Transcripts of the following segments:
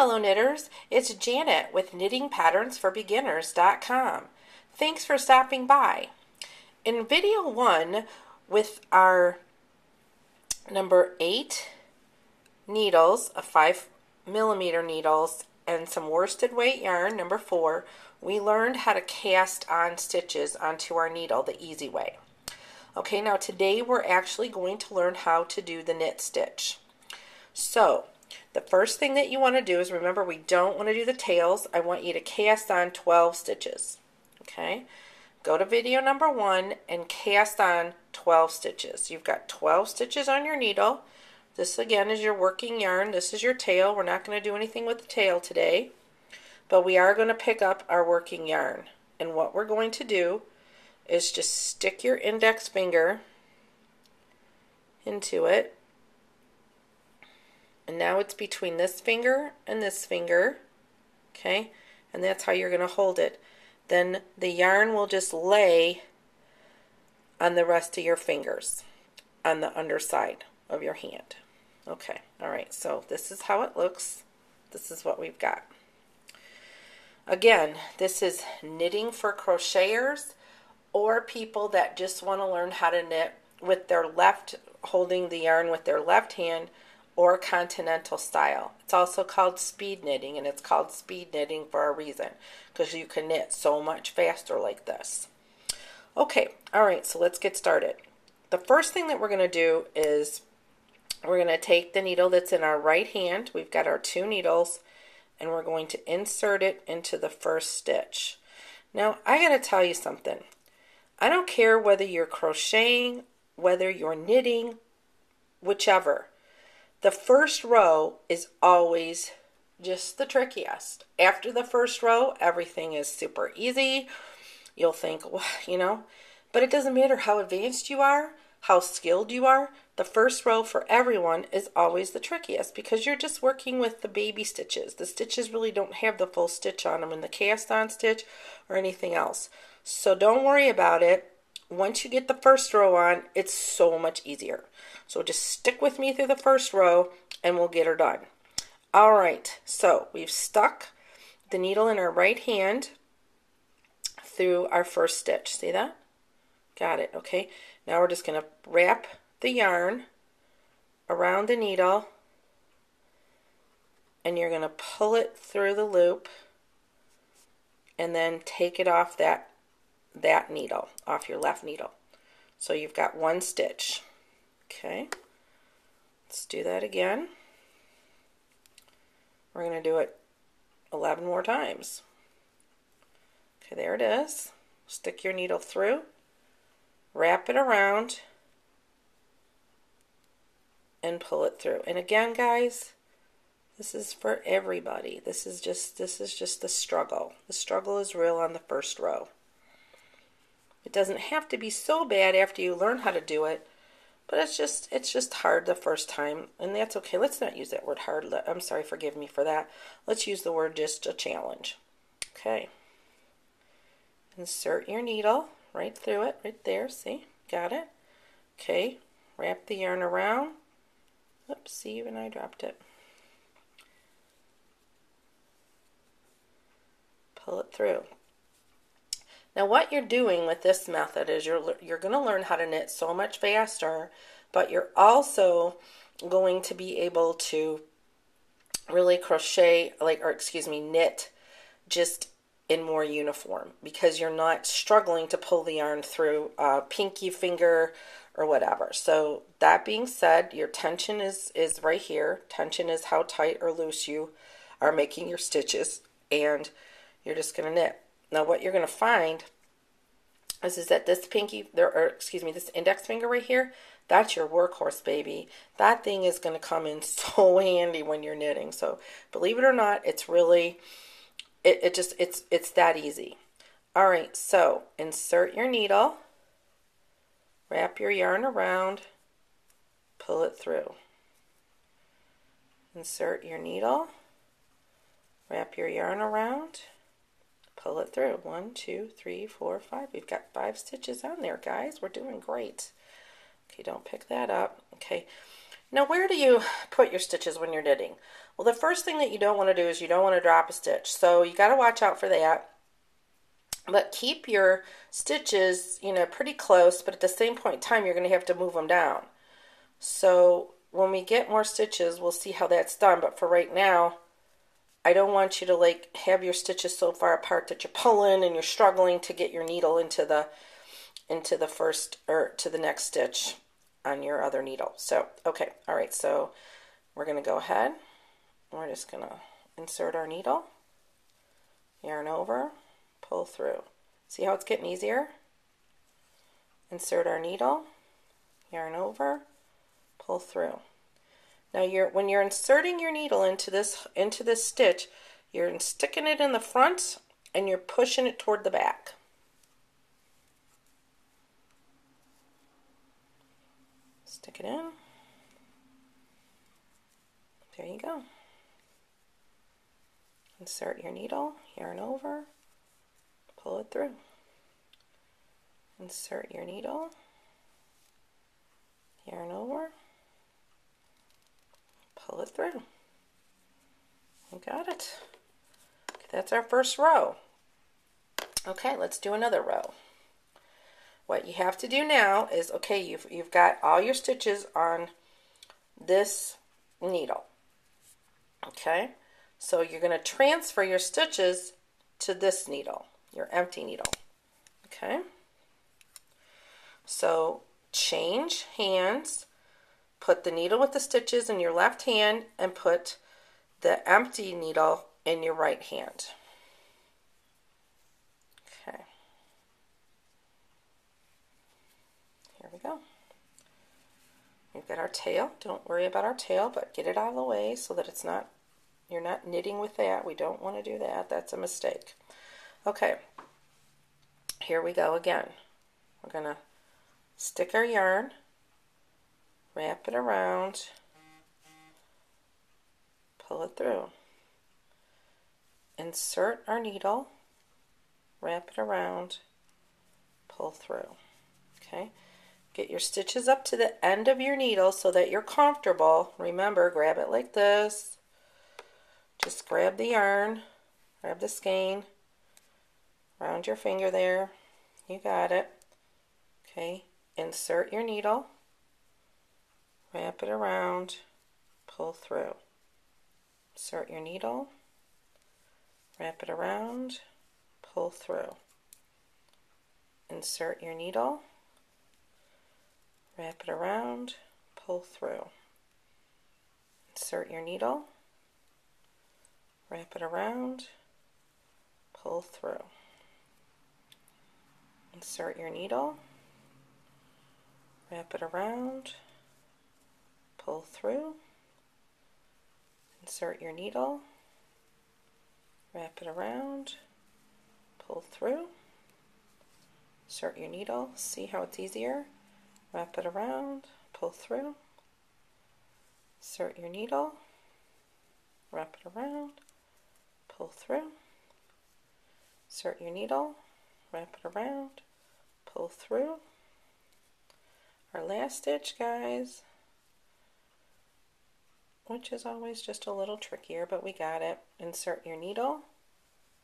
fellow knitters, it's Janet with knittingpatternsforbeginners.com. Thanks for stopping by. In video 1 with our number 8 needles, 5mm needles, and some worsted weight yarn, number 4, we learned how to cast on stitches onto our needle the easy way. Okay, now today we're actually going to learn how to do the knit stitch. So, the first thing that you want to do is, remember, we don't want to do the tails. I want you to cast on 12 stitches. Okay, go to video number 1 and cast on 12 stitches. You've got 12 stitches on your needle. This again is your working yarn. This is your tail. We're not going to do anything with the tail today, but we are going to pick up our working yarn. And what we're going to do is just stick your index finger into it. And now it's between this finger and this finger, okay? And that's how you're going to hold it. Then the yarn will just lay on the rest of your fingers, on the underside of your hand. Okay, all right, so this is how it looks. This is what we've got. Again, this is knitting for crocheters or people that just want to learn how to knit with their left, holding the yarn with their left hand, or continental style. It's also called speed knitting, and it's called speed knitting for a reason, because you can knit so much faster like this. Okay, all right, so let's get started. The first thing that we're going to do is we're going to take the needle that's in our right hand. We've got our 2 needles, and we're going to insert it into the first stitch. Now, I got to tell you something. I don't care whether you're crocheting, whether you're knitting, whichever. The first row is always just the trickiest. After the first row, everything is super easy. You'll think, well, you know, but it doesn't matter how advanced you are, how skilled you are. The first row for everyone is always the trickiest because you're just working with the baby stitches. The stitches really don't have the full stitch on them in the cast on stitch or anything else. So don't worry about it. Once you get the first row on, it's so much easier. So just stick with me through the first row and we'll get her done. All right, so we've stuck the needle in our right hand through our first stitch. See that? Got it, okay. Now we're just going to wrap the yarn around the needle and you're going to pull it through the loop and then take it off that needle, off your left needle. So you've got 1 stitch. Okay, let's do that again. We're going to do it 11 more times. Okay, there it is. Stick your needle through, wrap it around, and pull it through. And again, guys, this is for everybody. This is just the struggle. The struggle is real on the first row. It doesn't have to be so bad after you learn how to do it, but it's just hard the first time, and that's okay. Let's not use that word hard. I'm sorry, forgive me for that. Let's use the word just a challenge. Okay. Insert your needle right through it, right there. See? Got it? Okay. Wrap the yarn around. Oops, see, even I dropped it. Pull it through. Now what you're doing with this method is you're going to learn how to knit so much faster, but you're also going to be able to really crochet, knit just in more uniform because you're not struggling to pull the yarn through a pinky finger or whatever. So that being said, your tension is right here. Tension is how tight or loose you are making your stitches, and you're just going to knit. Now what you're going to find is that this this index finger right here, that's your workhorse, baby. That thing is going to come in so handy when you're knitting. So believe it or not, it's really, it's that easy. All right, so insert your needle, wrap your yarn around, pull it through. Insert your needle, wrap your yarn around, pull it through. 1, 2, 3, 4, 5. We've got 5 stitches on there, guys. We're doing great. Okay, don't pick that up. Okay, Now, where do you put your stitches when you're knitting? Well, the first thing that you don't want to do is you don't want to drop a stitch. So you got to watch out for that. But keep your stitches, pretty close, but at the same point in time, you're going to have to move them down. So when we get more stitches, we'll see how that's done. But for right now, I don't want you to have your stitches so far apart that you're pulling and you're struggling to get your needle into the first or to the next stitch on your other needle. So, okay, all right, so we're going to go ahead. We're just going to insert our needle, yarn over, pull through. See how it's getting easier? Insert our needle, yarn over, pull through. Now when you're inserting your needle into this stitch, you're sticking it in the front and you're pushing it toward the back. Stick it in. There you go. Insert your needle, yarn over, pull it through. Insert your needle, yarn over, pull it through. We got it. Okay, that's our first row. Okay, let's do another row. What you have to do now is, okay, you've got all your stitches on this needle. Okay, so you're going to transfer your stitches to this needle, your empty needle. Okay, so change hands, put the needle with the stitches in your left hand and put the empty needle in your right hand. Okay, here we go. We've got our tail. Don't worry about our tail, but get it out of the way so that you're not knitting with that. We don't want to do that. That's a mistake. Okay, here we go again. We're going to stick our yarn, wrap it around, pull it through. Insert our needle, wrap it around, pull through. Okay, get your stitches up to the end of your needle so that you're comfortable. Remember, grab it like this. Just grab the yarn, grab the skein, round your finger there. You got it. Okay, insert your needle, wrap it around, pull through. Insert your needle, wrap it around, pull through. Insert your needle, wrap it around, pull through. Insert your needle, wrap it around, pull through. Insert your needle, wrap it around, pull through. Insert your needle, wrap it around, pull through. Insert your needle, see how it's easier? Wrap it around, pull through. Insert your needle, wrap it around, pull through. Insert your needle, wrap it around, pull through. Our last stitch, guys, which is always just a little trickier, but we got it. Insert your needle,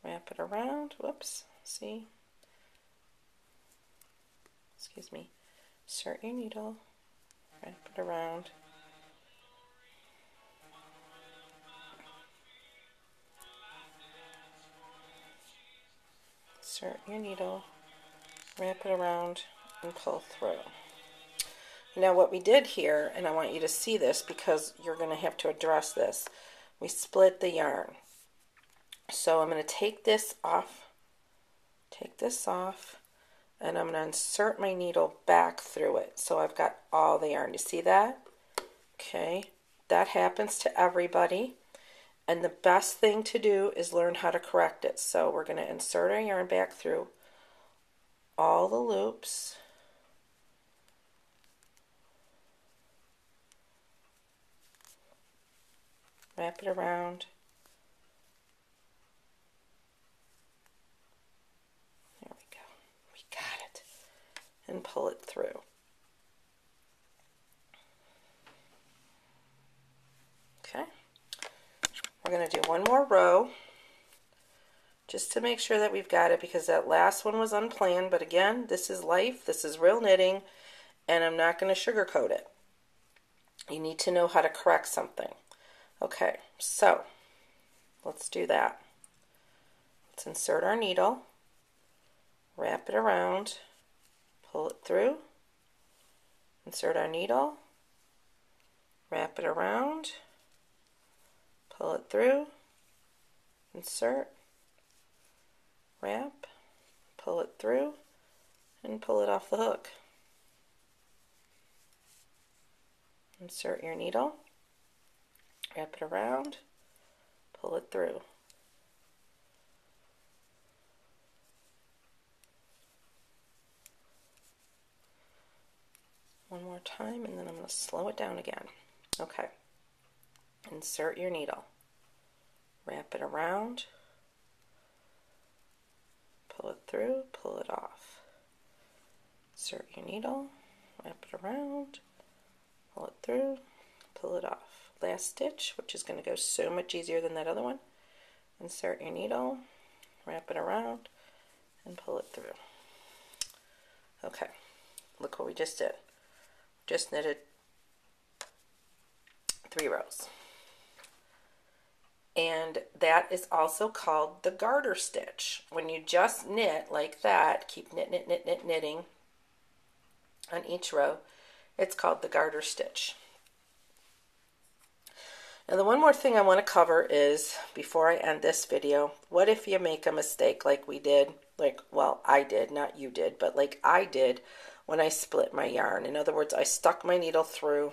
wrap it around, whoops, see, excuse me, insert your needle, wrap it around, insert your needle, wrap it around, and pull through. Now what we did here, and I want you to see this because you're going to have to address this, we split the yarn. So I'm going to take this off, and I'm going to insert my needle back through it. So I've got all the yarn. You see that? Okay, that happens to everybody. And the best thing to do is learn how to correct it. So we're going to insert our yarn back through all the loops. Wrap it around. There we go. We got it. And pull it through. we're going to do one more row just to make sure that we've got it, because that last one was unplanned. But again, this is life, this is real knitting, and I'm not going to sugarcoat it. You need to know how to correct something. Okay, so let's do that. Let's insert our needle, wrap it around, pull it through, insert our needle, wrap it around, pull it through, insert, wrap, pull it through, and pull it off the hook. Insert your needle, wrap it around, pull it through. One more time, and then I'm going to slow it down again. Okay. Insert your needle, wrap it around, pull it through, pull it off. Insert your needle, wrap it around, pull it through, pull it off. Last stitch, which is going to go so much easier than that other one. Insert your needle, wrap it around, and pull it through. Okay, look what we just did. Just knitted 3 rows. And that is also called the garter stitch. When you just knit like that, keep knitting on each row, it's called the garter stitch. Now the one more thing I want to cover is, before I end this video, what if you make a mistake like we did, well, I did, not you did, but like I did when I split my yarn. In other words, I stuck my needle through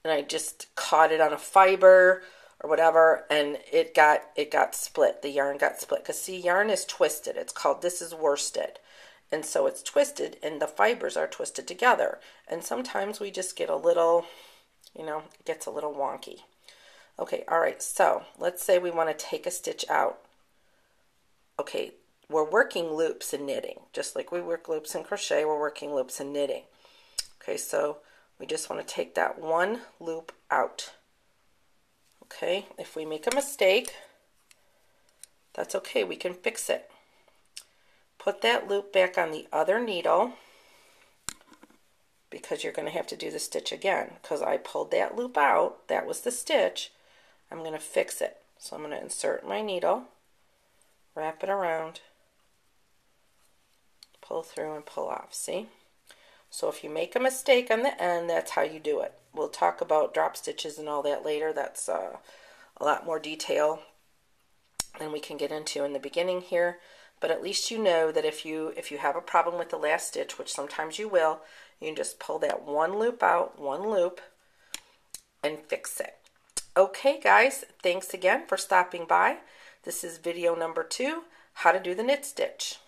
and I just caught it on a fiber or whatever, and it got split. The yarn got split, because see, yarn is twisted. It's called, this is worsted. And so it's twisted, and the fibers are twisted together. And sometimes we just get a little, it gets a little wonky. Okay, all right, so let's say we want to take a stitch out. Okay, we're working loops in knitting. Just like we work loops in crochet, we're working loops in knitting. Okay, so we just want to take that one loop out. Okay, if we make a mistake, that's okay, we can fix it. Put that loop back on the other needle, because you're going to have to do the stitch again, because I pulled that loop out. That was the stitch. I'm going to fix it. So I'm going to insert my needle, wrap it around, pull through, and pull off. See? So if you make a mistake on the end, that's how you do it. We'll talk about drop stitches and all that later. That's a lot more detail than we can get into in the beginning here. But at least you know that if you have a problem with the last stitch, which sometimes you will, you can just pull that one loop out, one loop, and fix it. Okay, guys, thanks again for stopping by. This is video number 2, how to do the knit stitch.